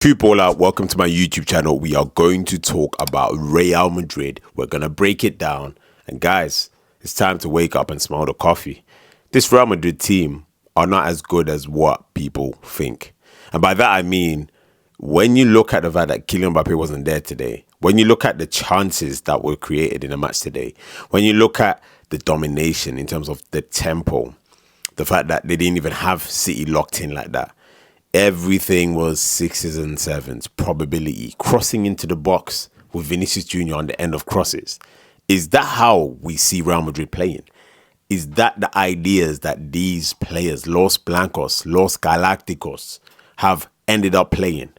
Footballer, welcome to my YouTube channel. We are going to talk about Real Madrid. We're going to break it down. And guys, it's time to wake up and smell the coffee. This Real Madrid team are not as good as what people think. And by that I mean, when you look at the fact that Kylian Mbappe wasn't there today, when you look at the chances that were created in the match today, when you look at the domination in terms of the tempo, the fact that they didn't even have City locked in like that, everything was sixes and sevens, probability, crossing into the box with Vinicius Jr. on the end of crosses. Is that how we see Real Madrid playing? Is that the ideas that these players, Los Blancos, Los Galacticos, have ended up playing?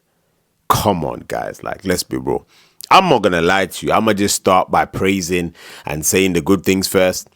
Come on, guys. Let's be real. I'm not going to lie to you. I'm going to just start by praising and saying the good things first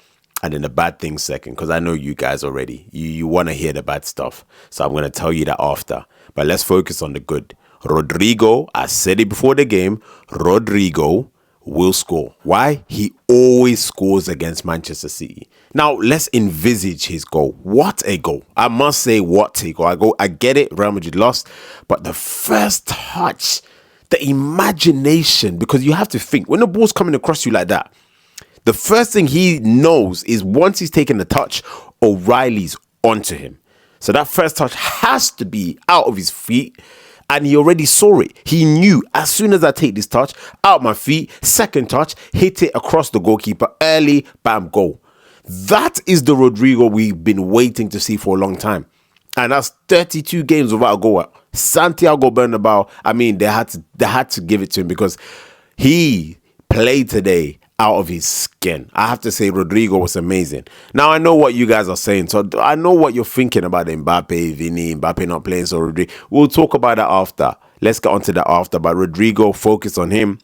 and then the bad things second, because I know you guys already. You want to hear the bad stuff. So I'm going to tell you that after. But let's focus on the good. Rodrigo, I said it before the game, Rodrigo will score. Why? He always scores against Manchester City. Now, let's envisage his goal. What a goal. I must say, what a goal. I get it, Real Madrid lost. But the first touch, the imagination, because you have to think, when the ball's coming across you like that, the first thing he knows is once he's taken the touch, O'Reilly's onto him. So that first touch has to be out of his feet. And he already saw it. He knew as soon as I take this touch, out my feet, second touch, hit it across the goalkeeper, early, bam, goal. That is the Rodrigo we've been waiting to see for a long time. And that's 32 games without a goal. Santiago Bernabeu, I mean, they had to give it to him because he played today out of his skin. I have to say Rodrigo was amazing. Now I know what you guys are saying, so I know what you're thinking about Mbappe, Vini, Mbappe not playing, so Rodrigo. We'll talk about that after. Let's get onto that after. But Rodrigo, focus on him.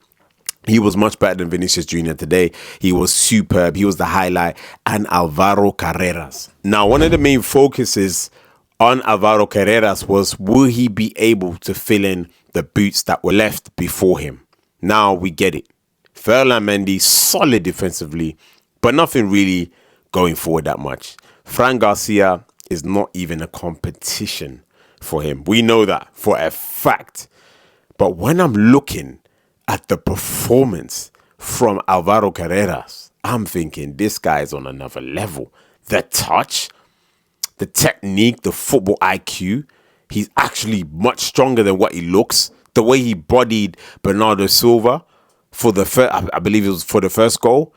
He was much better than Vinicius Jr. today. He was superb. He was the highlight. And Alvaro Carreras. Now, one of the main focuses on Alvaro Carreras was, will he be able to fill in the boots that were left before him? Now we get it. Ferland Mendy, solid defensively, but nothing really going forward that much. Fran Garcia is not even a competition for him. We know that for a fact. But when I'm looking at the performance from Alvaro Carreras, I'm thinking this guy is on another level. The touch, the technique, the football IQ, he's actually much stronger than what he looks. The way he bodied Bernardo Silva for the first, I believe it was for the first goal.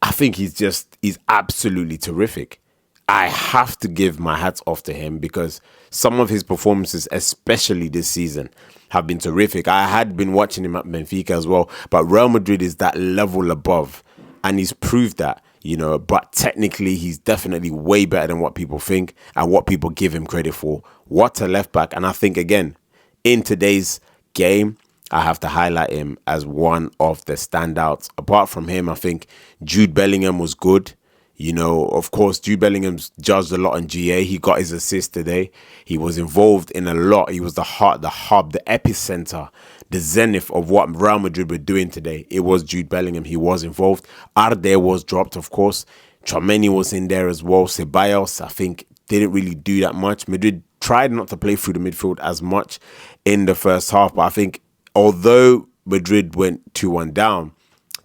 I think he's absolutely terrific. I have to give my hats off to him because some of his performances, especially this season, have been terrific. I had been watching him at Benfica as well, but Real Madrid is that level above, and he's proved that, but technically he's definitely way better than what people think and what people give him credit for. What a left back. And I think, again, in today's game, I have to highlight him as one of the standouts. Apart from him, I think Jude Bellingham was good. Of course, Jude Bellingham's judged a lot on GA. He got his assist today. He was involved in a lot. He was the heart, the hub, the epicenter, the zenith of what Real Madrid were doing today. It was Jude Bellingham. He was involved. Arde was dropped, of course. Tchouameni was in there as well. Ceballos, I think, didn't really do that much. Madrid tried not to play through the midfield as much in the first half, but I think although Madrid went 2-1 down,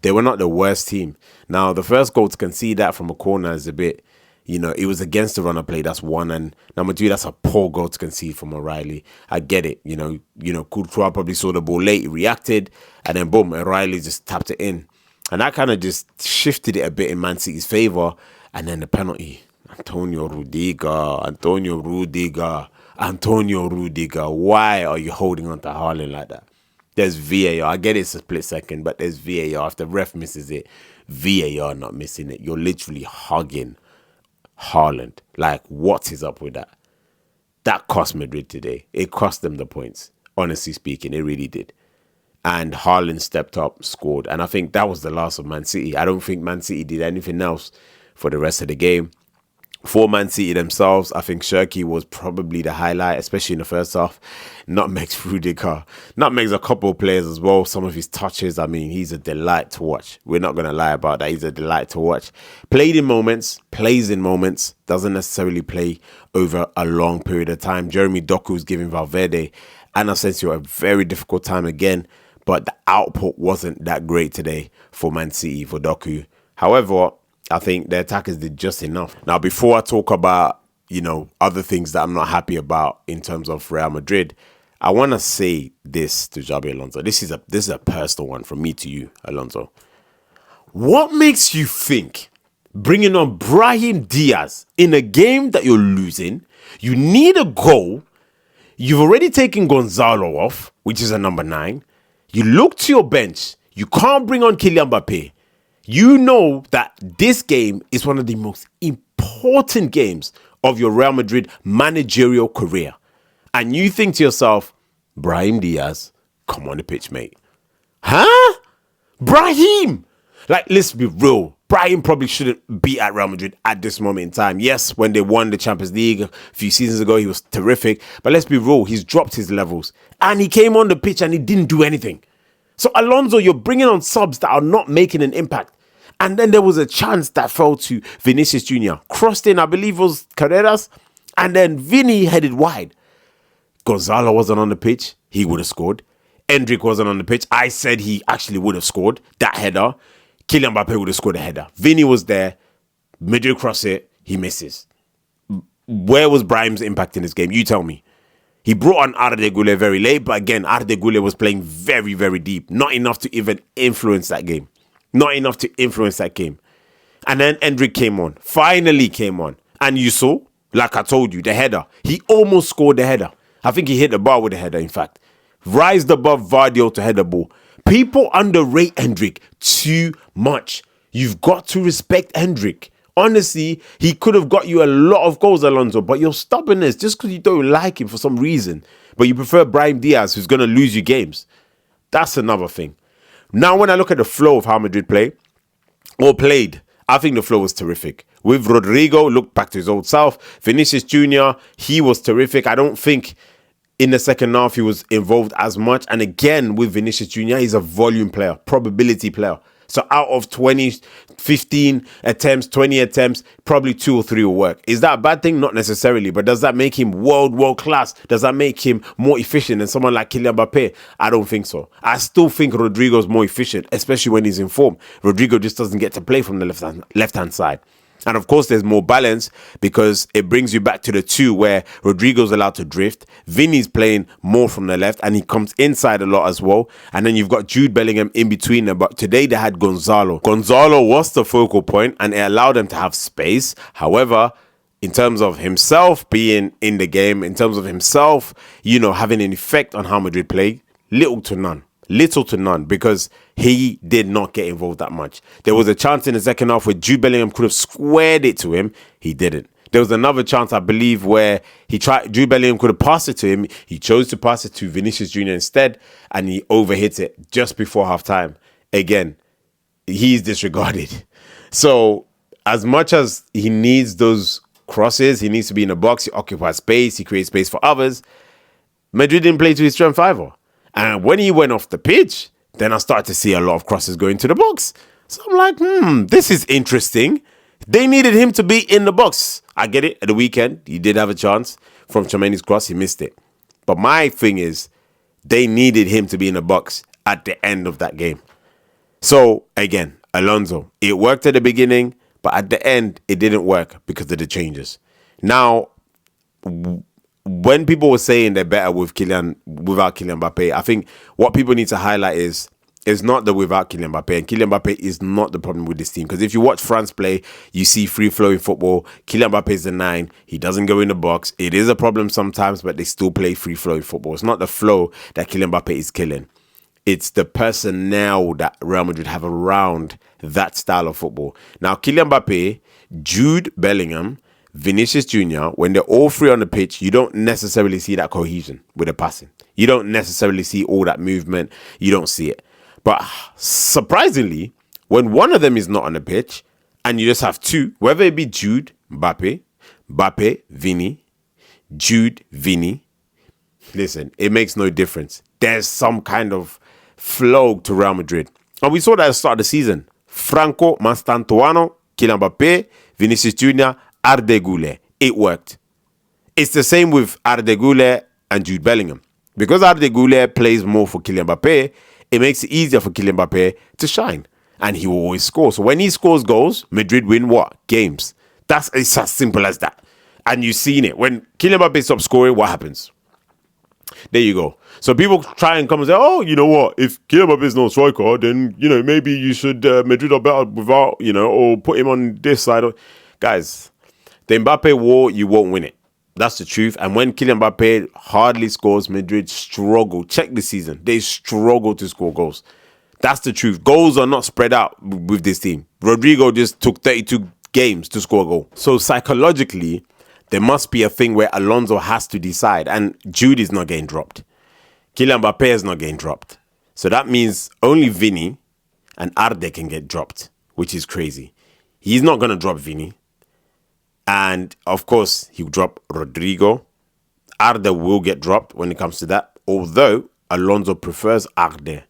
they were not the worst team. Now, the first goal to concede that from a corner is a bit, it was against the runner play. That's one. And number two, that's a poor goal to concede from O'Reilly. I get it. Courtois probably saw the ball late, he reacted, and then boom, O'Reilly just tapped it in. And that kind of just shifted it a bit in Man City's favour. And then the penalty. Antonio Rudiger. Why are you holding on to Haaland like that? There's VAR. I get it's a split second, but there's VAR. If the ref misses it, VAR not missing it. You're literally hugging Haaland. What is up with that? That cost Madrid today. It cost them the points. Honestly speaking, it really did. And Haaland stepped up, scored. And I think that was the last of Man City. I don't think Man City did anything else for the rest of the game. For Man City themselves, I think Shirky was probably the highlight, especially in the first half. Nutmeg's Rudiger. Nutmeg's a couple of players as well. Some of his touches, I mean, he's a delight to watch. We're not going to lie about that. He's a delight to watch. Plays in moments, doesn't necessarily play over a long period of time. Jeremy Doku's giving Valverde and Asensio a very difficult time again, but the output wasn't that great today for Man City, for Doku. However, I think the attackers did just enough. Now, before I talk about, other things that I'm not happy about in terms of Real Madrid, I want to say this to Xabi Alonso. This is a personal one from me to you, Alonso. What makes you think bringing on Brahim Diaz in a game that you're losing, you need a goal, you've already taken Gonzalo off, which is a number 9, you look to your bench, you can't bring on Kylian Mbappe, you know that this game is one of the most important games of your Real Madrid managerial career. And you think to yourself, Brahim Diaz, come on the pitch, mate. Huh? Brahim! Like, let's be real. Brahim probably shouldn't be at Real Madrid at this moment in time. Yes, when they won the Champions League a few seasons ago, he was terrific. But let's be real, he's dropped his levels. And he came on the pitch and he didn't do anything. So, Alonso, you're bringing on subs that are not making an impact. And then there was a chance that fell to Vinicius Jr. Crossed in, I believe it was Carreras. And then Vini headed wide. Gonzalo wasn't on the pitch. He would have scored. Endrick wasn't on the pitch. I said he actually would have scored that header. Kylian Mbappe would have scored a header. Vini was there. Madrid cross it. He misses. Where was Brahim's impact in this game? You tell me. He brought on Arda Güler very late, but again, Arda Güler was playing very, very deep. Not enough to even influence that game. Not enough to influence that game. And then Endrick came on. Finally came on. And you saw, like I told you, the header. He almost scored the header. I think he hit the bar with the header, in fact. Rised above Vardio to head the ball. People underrate Endrick too much. You've got to respect Endrick. Honestly, he could have got you a lot of goals, Alonso, but your stubbornness, just because you don't like him for some reason, but you prefer Brahim Diaz, who's going to lose you games. That's another thing. Now, when I look at the flow of how Madrid played, I think the flow was terrific. With Rodrigo, look back to his old self. Vinicius Jr., he was terrific. I don't think in the second half he was involved as much. And again, with Vinicius Jr., he's a volume player, probability player. So out of 15 attempts, 20 attempts, probably 2 or 3 will work. Is that a bad thing? Not necessarily. But does that make him world class? Does that make him more efficient than someone like Kylian Mbappe? I don't think so. I still think Rodrigo's more efficient, especially when he's in form. Rodrigo just doesn't get to play from the left-hand side. And of course, there's more balance because it brings you back to the 2 where Rodrigo's allowed to drift. Vini's playing more from the left and he comes inside a lot as well. And then you've got Jude Bellingham in between them. But today they had Gonzalo. Gonzalo was the focal point and it allowed them to have space. However, in terms of himself being in the game, in terms of himself, having an effect on how Madrid played, little to none, because he did not get involved that much. There was a chance in the second half where Jude Bellingham could have squared it to him. He didn't. There was another chance, I believe, where Jude Bellingham could have passed it to him. He chose to pass it to Vinicius Jr. instead, and he overhit it just before halftime. Again, he's disregarded. So as much as he needs those crosses, he needs to be in the box, he occupies space, he creates space for others. Madrid didn't play to his strength either. And when he went off the pitch, then I started to see a lot of crosses going to the box. So I'm like, this is interesting. They needed him to be in the box. I get it. At the weekend, he did have a chance from Tchouaméni's cross. He missed it. But my thing is, they needed him to be in the box at the end of that game. So, again, Alonso, it worked at the beginning, but at the end, it didn't work because of the changes. Now, when people were saying they're better without Kylian Mbappe, I think what people need to highlight is not the without Kylian Mbappe. And Kylian Mbappe is not the problem with this team. Because if you watch France play, you see free-flowing football. Kylian Mbappe is the 9. He doesn't go in the box. It is a problem sometimes, but they still play free-flowing football. It's not the flow that Kylian Mbappe is killing. It's the personnel that Real Madrid have around that style of football. Now, Kylian Mbappe, Jude Bellingham, Vinicius Jr., when they're all 3 on the pitch, you don't necessarily see that cohesion with the passing. You don't necessarily see all that movement. You don't see it. But surprisingly, when one of them is not on the pitch and you just have 2, whether it be Jude, Mbappe, Vini, Jude, Vini, listen, it makes no difference. There's some kind of flow to Real Madrid. And we saw that at the start of the season. Franco, Mastantuano, Kylian Mbappe, Vinicius Jr., Arda Güler. It worked. It's the same with Arda Güler and Jude Bellingham. Because Arda Güler plays more for Kylian Mbappe, it makes it easier for Kylian Mbappe to shine. And he will always score. So when he scores goals, Madrid win what? Games. It's as simple as that. And you've seen it. When Kylian Mbappe stops scoring, what happens? There you go. So people try and come and say, oh, you know what? If Kylian Mbappe is not a striker, then, maybe you should, Madrid are better without, or put him on this side. Guys, the Mbappe war, you won't win it. That's the truth. And when Kylian Mbappe hardly scores, Madrid struggle. Check the season. They struggle to score goals. That's the truth. Goals are not spread out with this team. Rodrigo just took 32 games to score a goal. So psychologically, there must be a thing where Alonso has to decide. And Jude is not getting dropped. Kylian Mbappe is not getting dropped. So that means only Vini and Arde can get dropped, which is crazy. He's not going to drop Vini. And, of course, he'll drop Rodrigo. Arde will get dropped when it comes to that. Although, Alonso prefers Arde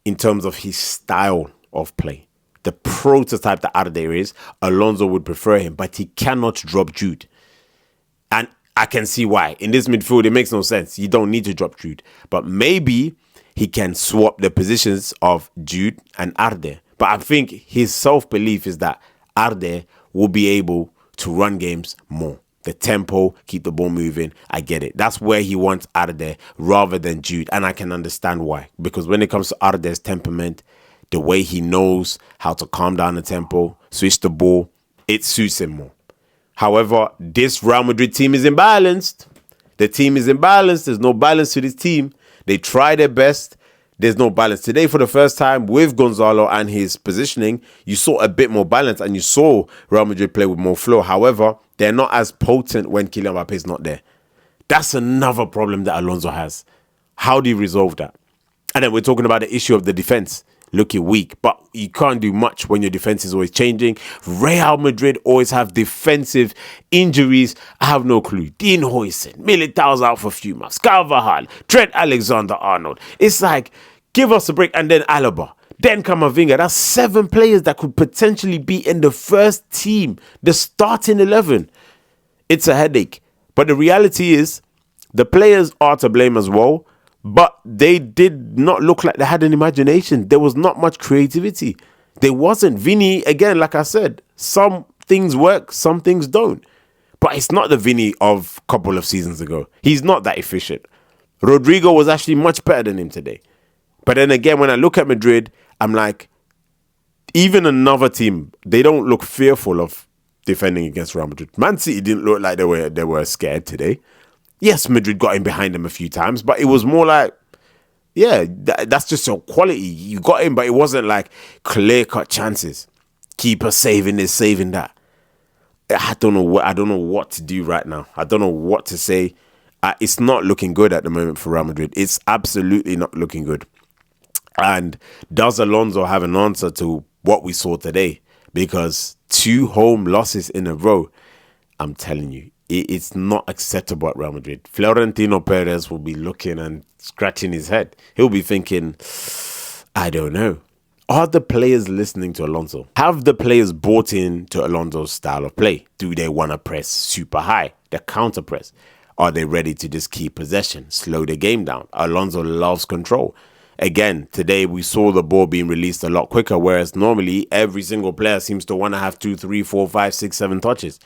in terms of his style of play. The prototype that Arde is, Alonso would prefer him. But he cannot drop Jude. And I can see why. In this midfield, it makes no sense. You don't need to drop Jude. But maybe he can swap the positions of Jude and Arde. But I think his self-belief is that Arde will be able to run games more. The tempo, keep the ball moving. I get it. That's where he wants Arde rather than Jude. And I can understand why. Because when it comes to Arde's temperament, the way he knows how to calm down the tempo, switch the ball, it suits him more. However, this Real Madrid team is imbalanced. The team is imbalanced. There's no balance to this team. They try their best. There's no balance. Today, for the first time, with Gonzalo and his positioning, you saw a bit more balance and you saw Real Madrid play with more flow. However, they're not as potent when Kylian Mbappe is not there. That's another problem that Alonso has. How do you resolve that? And then we're talking about the issue of the defense looking weak, but you can't do much when your defense is always changing. Real Madrid always have defensive injuries. I have no clue. Dean Huijsen, Militao's out for a few months. Carvajal, Trent Alexander-Arnold. It's like, give us a break. And then Alaba, then Camavinga. That's 7 players that could potentially be in the first team, the starting 11. It's a headache. But the reality is, the players are to blame as well. But they did not look like they had an imagination. There was not much creativity. There wasn't. Vini, again, like I said, some things work, some things don't. But it's not the Vini of a couple of seasons ago. He's not that efficient. Rodrigo was actually much better than him today. But then again, when I look at Madrid, I'm like, even another team, they don't look fearful of defending against Real Madrid. Man City didn't look like they were scared today. Yes, Madrid got in behind them a few times, but it was more like, yeah, that's just your quality. You got in, but it wasn't like clear-cut chances. Keeper saving this, saving that. I don't know what to do right now. I don't know what to say. It's not looking good at the moment for Real Madrid. It's absolutely not looking good. And does Alonso have an answer to what we saw today? Because 2 home losses in a row, I'm telling you, it's not acceptable at Real Madrid. Florentino Perez will be looking and scratching his head. He'll be thinking, I don't know. Are the players listening to Alonso? Have the players bought in to Alonso's style of play? Do they want to press super high, the counter press? Are they ready to just keep possession, slow the game down? Alonso loves control. Again, today we saw the ball being released a lot quicker, whereas normally every single player seems to want to have 2, 3, 4, 5, 6, 7 touches.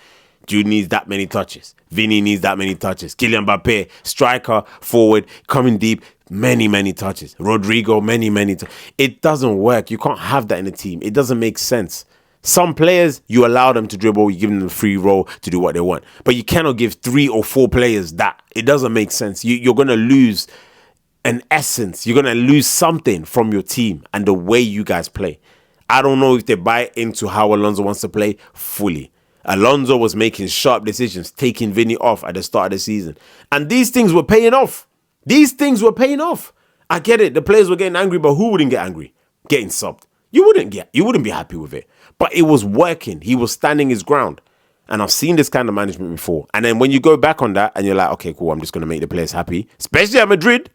Jude needs that many touches. Vini needs that many touches. Kylian Mbappe, striker, forward, coming deep, many touches. Rodrigo, many touches. It doesn't work. You can't have that in a team. It doesn't make sense. Some players, you allow them to dribble, you give them a free role to do what they want. But you cannot give 3 or 4 players that. It doesn't make sense. You're going to lose an essence. You're going to lose something from your team and the way you guys play. I don't know if they buy into how Alonso wants to play fully. Alonso was making sharp decisions, taking Vini off at the start of the season. And these things were paying off. I get it. The players were getting angry, but who wouldn't get angry? Getting subbed. You wouldn't be happy with it. But it was working. He was standing his ground. And I've seen this kind of management before. And then when you go back on that and you're like, okay, cool, I'm just going to make the players happy, especially at Madrid,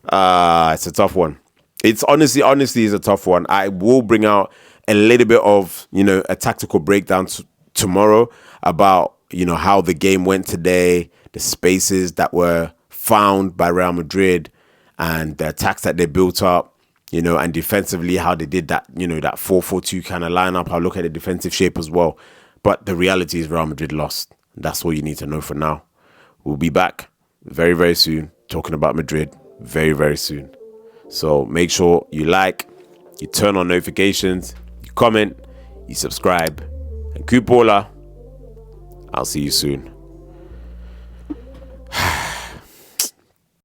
it's a tough one. It's honestly is a tough one. I will bring out a little bit of, a tactical breakdown tomorrow about, how the game went today, the spaces that were found by Real Madrid and the attacks that they built up, and defensively how they did that, that 4-4-2 kind of lineup. I'll look at the defensive shape as well. But the reality is Real Madrid lost. That's all you need to know for now. We'll be back very, very soon talking about Madrid very, very soon. So make sure you like, you turn on notifications, you comment, you subscribe. And Coupola, I'll see you soon.